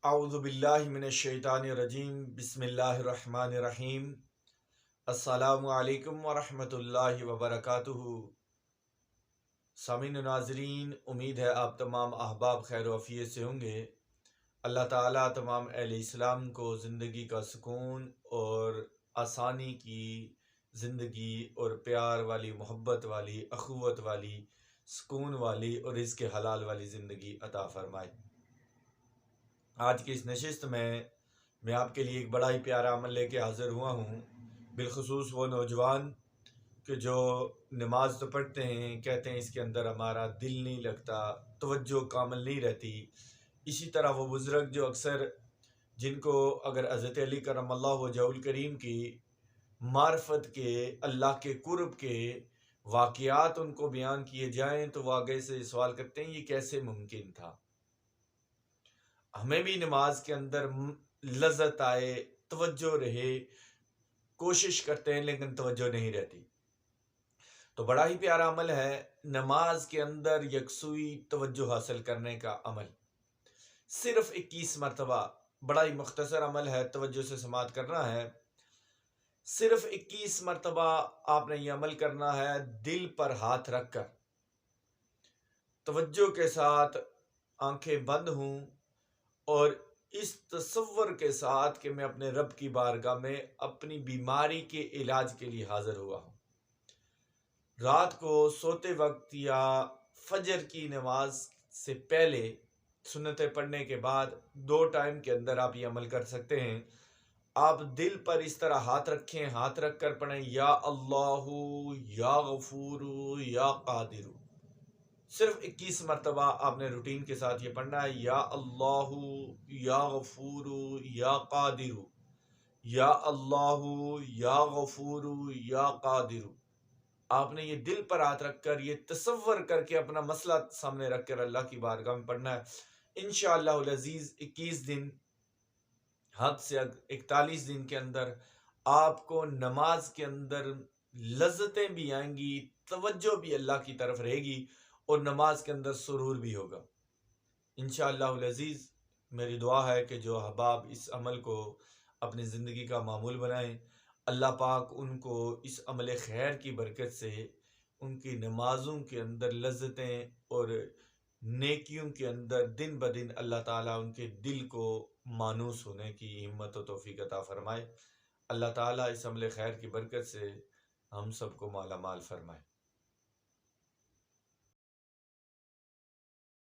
اعوذ باللہ من الشیطان الرجیم بسم اللہ الرحمن الرحیم السلام علیکم ورحمۃ اللہ وبرکاتہ۔ سامعین و ناظرین، امید ہے آپ تمام احباب خیر و عافیت سے ہوں گے۔ اللہ تعالیٰ تمام اہل اسلام کو زندگی کا سکون اور آسانی کی زندگی اور پیار والی، محبت والی، اخوت والی، سکون والی اور رزق حلال والی زندگی عطا فرمائے۔ آج کی اس نشست میں آپ کے لیے ایک بڑا ہی پیارا عمل لے کے حاضر ہوا ہوں، بالخصوص وہ نوجوان کہ جو نماز تو پڑھتے ہیں، کہتے ہیں اس کے اندر ہمارا دل نہیں لگتا، توجہ کامل نہیں رہتی۔ اسی طرح وہ بزرگ جو اکثر جن کو اگر حضرت علی کرم اللہ وجہہ الکریم کی معرفت کے، اللہ کے قرب کے واقعات ان کو بیان کیے جائیں تو وہ آگے سے سوال کرتے ہیں یہ کیسے ممکن تھا۔ ہمیں بھی نماز کے اندر لذت آئے، توجہ رہے، کوشش کرتے ہیں لیکن توجہ نہیں رہتی۔ تو بڑا ہی پیارا عمل ہے نماز کے اندر یکسوئی توجہ حاصل کرنے کا عمل۔ صرف 21 مرتبہ، بڑا ہی مختصر عمل ہے، توجہ سے سماعت کرنا ہے۔ صرف 21 مرتبہ آپ نے یہ عمل کرنا ہے، دل پر ہاتھ رکھ کر توجہ کے ساتھ آنکھیں بند ہوں اور اس تصور کے ساتھ کہ میں اپنے رب کی بارگاہ میں اپنی بیماری کے علاج کے لیے حاضر ہوا ہوں۔ رات کو سوتے وقت یا فجر کی نماز سے پہلے، سنتیں پڑھنے کے بعد 2 ٹائم کے اندر آپ یہ عمل کر سکتے ہیں۔ آپ دل پر اس طرح ہاتھ رکھیں، ہاتھ رکھ کر پڑھیں یا اللہ یا غفور یا قادر۔ صرف 21 مرتبہ آپ نے روٹین کے ساتھ یہ پڑھنا ہے، یا اللہ یا غفور یا قادر، یا اللہ یا غفور یا قادر۔ آپ نے یہ دل پر ہاتھ رکھ کر، یہ تصور کر کے اپنا مسئلہ سامنے رکھ کر اللہ کی بارگاہ میں پڑھنا ہے۔ انشاءاللہ العزیز 21 دن، حد سے 41 دن کے اندر آپ کو نماز کے اندر لذتیں بھی آئیں گی، توجہ بھی اللہ کی طرف رہے گی اور نماز کے اندر سرور بھی ہوگا۔ انشاءاللہ العزیز میری دعا ہے کہ جو احباب اس عمل کو اپنی زندگی کا معمول بنائیں، اللہ پاک ان کو اس عمل خیر کی برکت سے ان کی نمازوں کے اندر لذتیں اور نیکیوں کے اندر دن بدن اللہ تعالیٰ ان کے دل کو مانوس ہونے کی ہمت و توفیق عطا فرمائے۔ اللہ تعالیٰ اس عمل خیر کی برکت سے ہم سب کو مالا مال فرمائے۔